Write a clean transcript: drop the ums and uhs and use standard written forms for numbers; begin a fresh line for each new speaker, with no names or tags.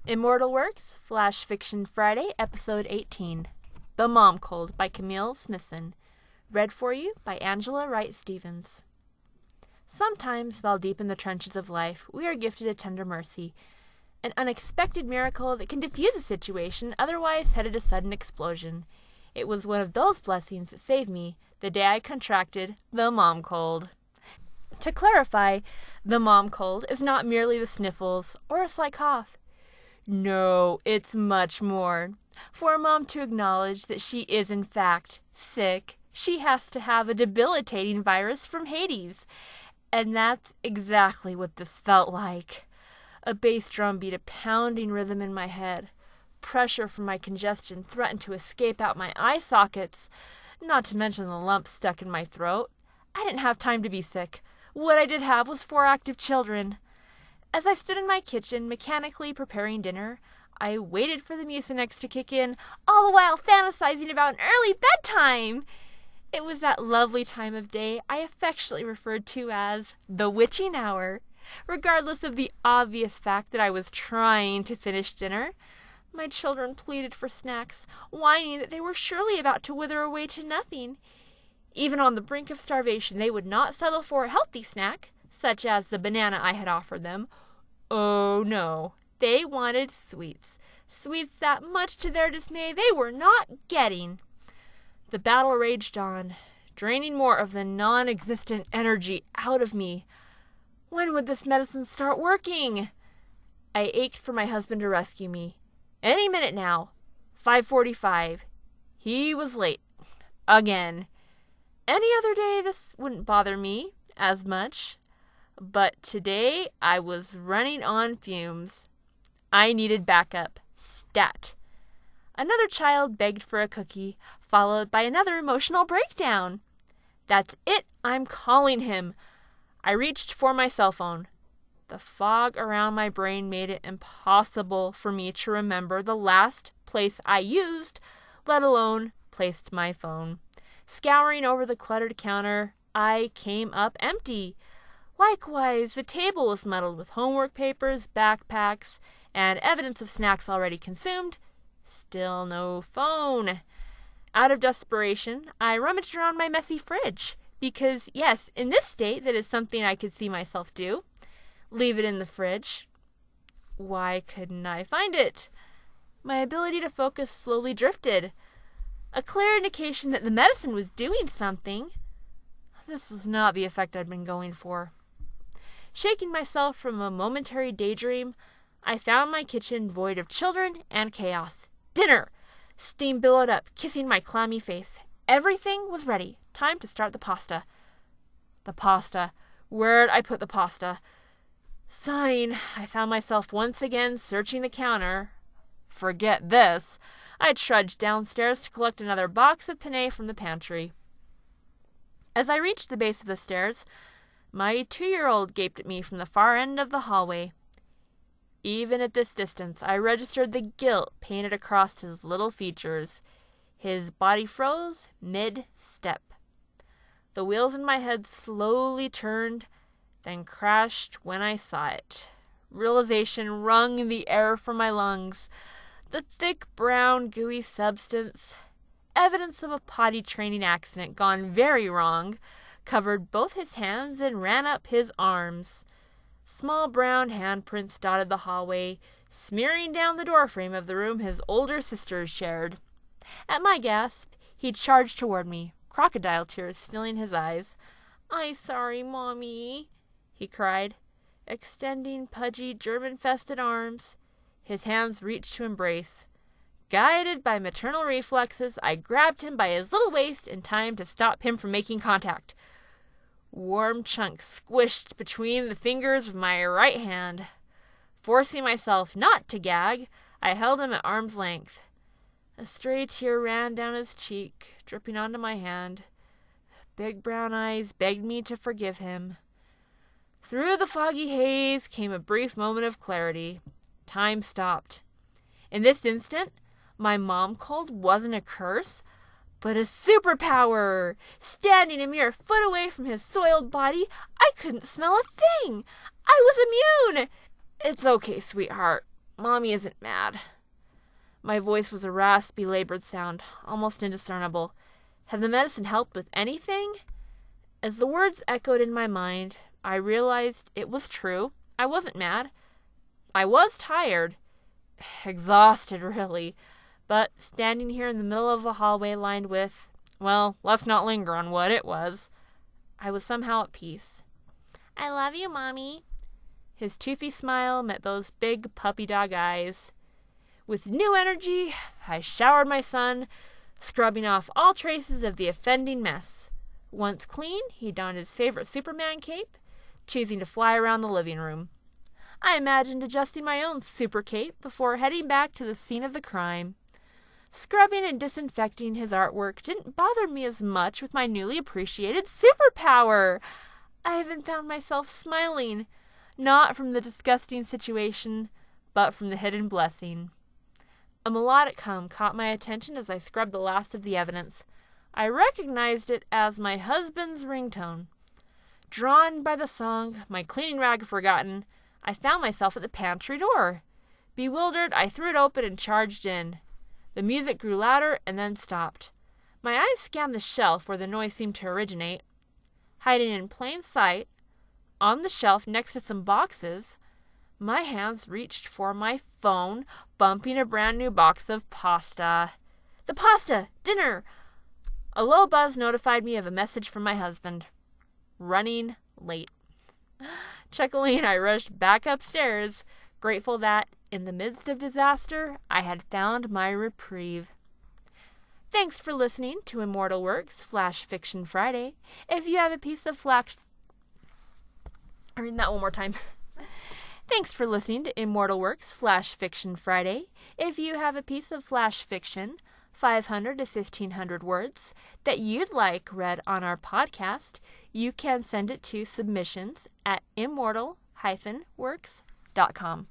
Immortal Works, Flash Fiction Friday, Episode 18. The Mom Cold by Camille Smithson. Read for you by Angela Wright-Stevens. Sometimes, while deep in the trenches of life, we are gifted a tender mercy, an unexpected miracle that can diffuse a situation otherwise headed a sudden explosion. It was one of those blessings that saved me the day I contracted the mom cold. To clarify, the mom cold is not merely the sniffles or a slight cough. No, it's much more. For a mom to acknowledge that she is in fact sick, she has to have a debilitating virus from Hades. And that's exactly what this felt like. A bass drum beat a pounding rhythm in my head. Pressure from my congestion threatened to escape out my eye sockets, not to mention the lump stuck in my throat. I didn't have time to be sick. What I did have was 4 active children. As I stood in my kitchen, mechanically preparing dinner, I waited for the Mucinex to kick in, all the while fantasizing about an early bedtime. It was that lovely time of day I affectionately referred to as the witching hour. Regardless of the obvious fact that I was trying to finish dinner, my children pleaded for snacks, whining that they were surely about to wither away to nothing. Even on the brink of starvation, they would not settle for a healthy snack, such as the banana I had offered them. Oh no, they wanted sweets. Sweets that, much to their dismay, they were not getting. The battle raged on, draining more of the non-existent energy out of me. When would this medicine start working? I ached for my husband to rescue me. Any minute now. 5:45. He was late. Again. Any other day this wouldn't bother me as much. But today I was running on fumes. I needed backup. Stat. Another child begged for a cookie, followed by another emotional breakdown. That's it, I'm calling him. I reached for my cell phone. The fog around my brain made it impossible for me to remember the last place I used, let alone placed my phone. Scouring over the cluttered counter, I came up empty. Likewise, the table was muddled with homework papers, backpacks, and evidence of snacks already consumed. Still no phone. Out of desperation, I rummaged around my messy fridge, because, yes, in this state, that is something I could see myself do. Leave it in the fridge. Why couldn't I find it? My ability to focus slowly drifted. A clear indication that the medicine was doing something. This was not the effect I'd been going for. Shaking myself from a momentary daydream, I found my kitchen void of children and chaos. Dinner! Steam billowed up, kissing my clammy face. Everything was ready. Time to start the pasta. The pasta. Where'd I put the pasta? Sighing, I found myself once again searching the counter. Forget this. I trudged downstairs to collect another box of penne from the pantry. As I reached the base of the stairs, my 2-year-old gaped at me from the far end of the hallway. Even at this distance, I registered the guilt painted across his little features. His body froze mid-step. The wheels in my head slowly turned, then crashed when I saw it. Realization wrung the air from my lungs. The thick, brown, gooey substance, evidence of a potty training accident gone very wrong, covered both his hands and ran up his arms. Small brown handprints dotted the hallway, smearing down the doorframe of the room his older sisters shared. At my gasp, he charged toward me, crocodile tears filling his eyes. "I'm sorry, Mommy," he cried, extending pudgy, germ-infested arms. His hands reached to embrace. Guided by maternal reflexes, I grabbed him by his little waist in time to stop him from making contact. Warm chunks squished between the fingers of my right hand. Forcing myself not to gag, I held him at arm's length. A stray tear ran down his cheek, dripping onto my hand. Big brown eyes begged me to forgive him. Through the foggy haze came a brief moment of clarity. Time stopped. In this instant, my mom cold wasn't a curse, but a superpower. Standing a mere foot away from his soiled body, I couldn't smell a thing. I was immune. "It's okay, sweetheart," Mommy isn't mad. My voice was a raspy, labored sound, almost indiscernible. Had the medicine helped with anything? As the words echoed in my mind, I realized it was true. I wasn't mad. I was tired. Exhausted, really. But standing here in the middle of a hallway lined with, well, let's not linger on what it was, I was somehow at peace. I love you, Mommy. His toothy smile met those big puppy dog eyes. With new energy, I showered my son, scrubbing off all traces of the offending mess. Once clean, he donned his favorite Superman cape, choosing to fly around the living room. I imagined adjusting my own super cape before heading back to the scene of the crime. Scrubbing and disinfecting his artwork didn't bother me as much with my newly appreciated superpower. I even found myself smiling, not from the disgusting situation, but from the hidden blessing. A melodic hum caught my attention as I scrubbed the last of the evidence. I recognized it as my husband's ringtone. Drawn by the song, my cleaning rag forgotten, I found myself at the pantry door. Bewildered, I threw it open and charged in. The music grew louder and then stopped. My eyes scanned the shelf where the noise seemed to originate. Hiding in plain sight, on the shelf next to some boxes, my hands reached for my phone, bumping a brand new box of pasta. The pasta! Dinner! A low buzz notified me of a message from my husband. Running late. Chuckling, I rushed back upstairs, grateful that, in the midst of disaster, I had found my reprieve. Thanks for listening to Immortal Works Flash Fiction Friday. If you have a piece of flash... I'll read that one more time. Thanks for listening to Immortal Works Flash Fiction Friday. If you have a piece of flash fiction, 500 to 1,500 words, that you'd like read on our podcast, you can send it to submissions@immortal-works.com.